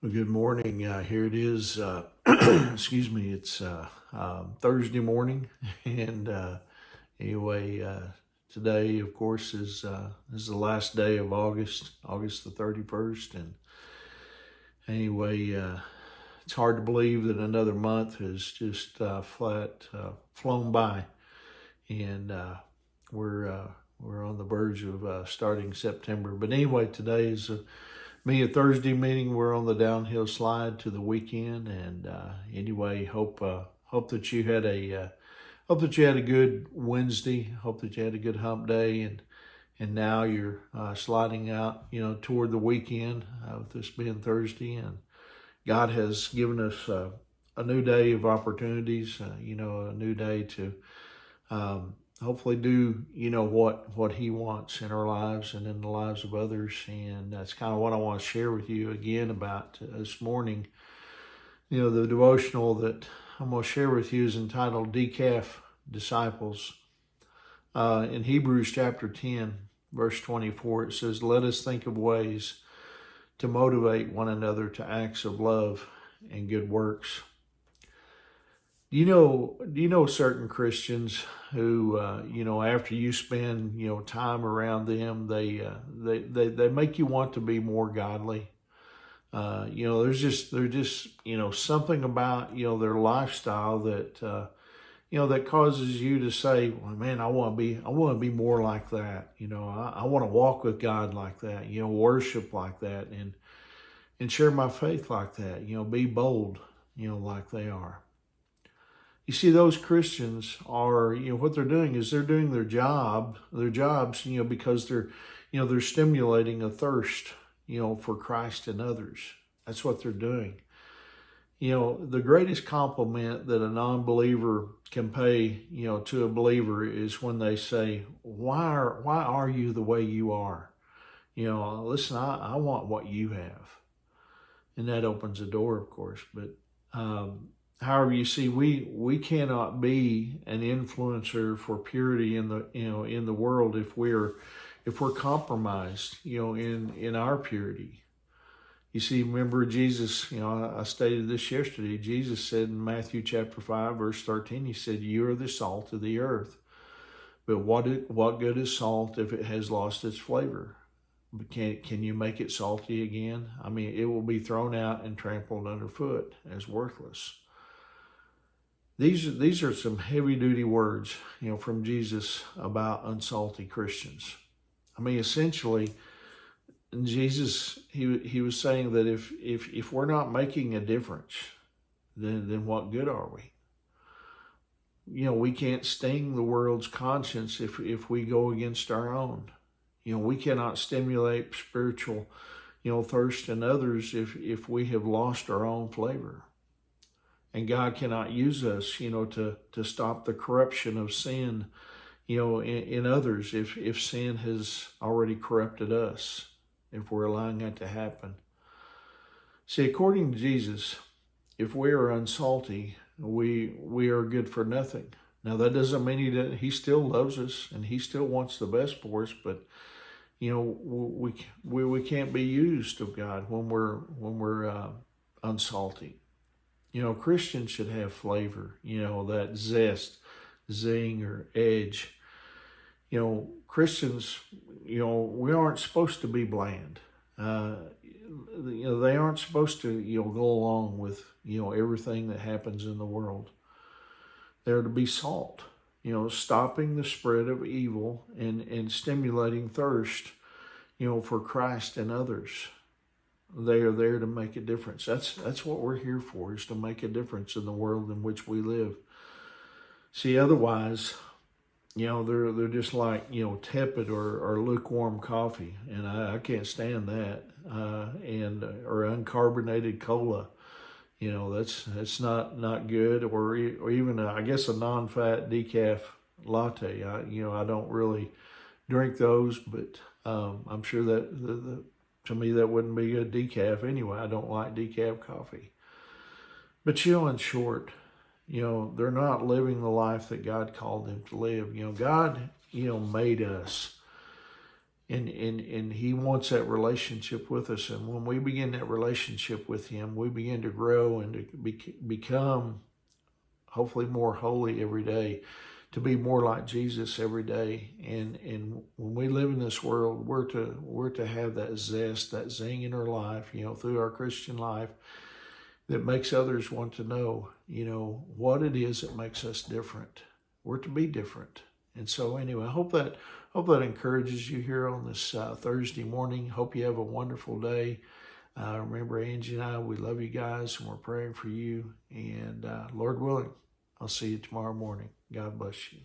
Well, good morning. Here it is. Excuse me. It's Thursday morning, and anyway, today, of course, is the last day of August, August the 31st, and anyway, it's hard to believe that another month has just flat flown by, and we're on the verge of starting September. But anyway, today is a Thursday meeting. We're on the downhill slide to the weekend, and anyway, hope that you had a good Wednesday. Hope that you had a good hump day, and now you're sliding out, toward the weekend with this being Thursday, and God has given us a new day of opportunities. A new day to hopefully do what He wants in our lives and in the lives of others. And that's kind of what I want to share with you again about this morning. The devotional that I'm going to share with you is entitled Decaf Disciples. In Hebrews chapter 10 verse 24, it says, "Let us think of ways to motivate one another to acts of love and good works." Do you know certain Christians who, after you spend, time around them, they make you want to be more godly. There's just something about, their lifestyle that, that causes you to say, well, man, I want to be more like that. I want to walk with God like that, worship like that, and share my faith like that, be bold, like they are. You see, those Christians are, what they're doing is they're doing their jobs, because they're stimulating a thirst, for Christ and others. That's what they're doing. The greatest compliment that a non-believer can pay, to a believer is when they say, why are you the way you are? Listen, I want what you have. And that opens the door, of course. But, however, you see, we cannot be an influencer for purity in the world if we're compromised, in our purity. You see, remember Jesus, I stated this yesterday. Jesus said in Matthew chapter 5, verse 13, He said, "You are the salt of the earth. But what good is salt if it has lost its flavor? But can you make it salty again? I mean, it will be thrown out and trampled underfoot as worthless." These are some heavy duty words, from Jesus about unsalty Christians. I mean, essentially, Jesus, he was saying that if we're not making a difference, then what good are we? We can't sting the world's conscience if we go against our own. We cannot stimulate spiritual, thirst in others if we have lost our own flavor. And God cannot use us, to stop the corruption of sin, in others if sin has already corrupted us, if we're allowing that to happen. See, according to Jesus, if we are unsalty, we are good for nothing. Now, that doesn't mean He still loves us and He still wants the best for us, but we can't be used of God when we're unsalty. Christians should have flavor, that zest, zing, or edge. Christians, we aren't supposed to be bland. They aren't supposed to, go along with, everything that happens in the world. They're to be salt, stopping the spread of evil and stimulating thirst, for Christ and others. They are there to make a difference. That's what we're here for, is to make a difference in the world in which we live. See, otherwise, they're just like, tepid or lukewarm coffee, and I can't stand that. Or uncarbonated cola, that's not good. Or even I guess a non-fat decaf latte. I don't really drink those, but I'm sure that to me, that wouldn't be a decaf anyway. I don't like decaf coffee. But, in short, they're not living the life that God called them to live. God, made us. and he wants that relationship with us. And when we begin that relationship with him, we begin to grow and to become hopefully more holy every day, to be more like Jesus every day. And when we live in this world, we're to have that zest, that zing in our life, through our Christian life, that makes others want to know, what it is that makes us different. We're to be different. And so anyway, I hope that encourages you here on this Thursday morning. Hope you have a wonderful day. Remember, Angie and I, we love you guys, and we're praying for you. And Lord willing, I'll see you tomorrow morning. God bless you.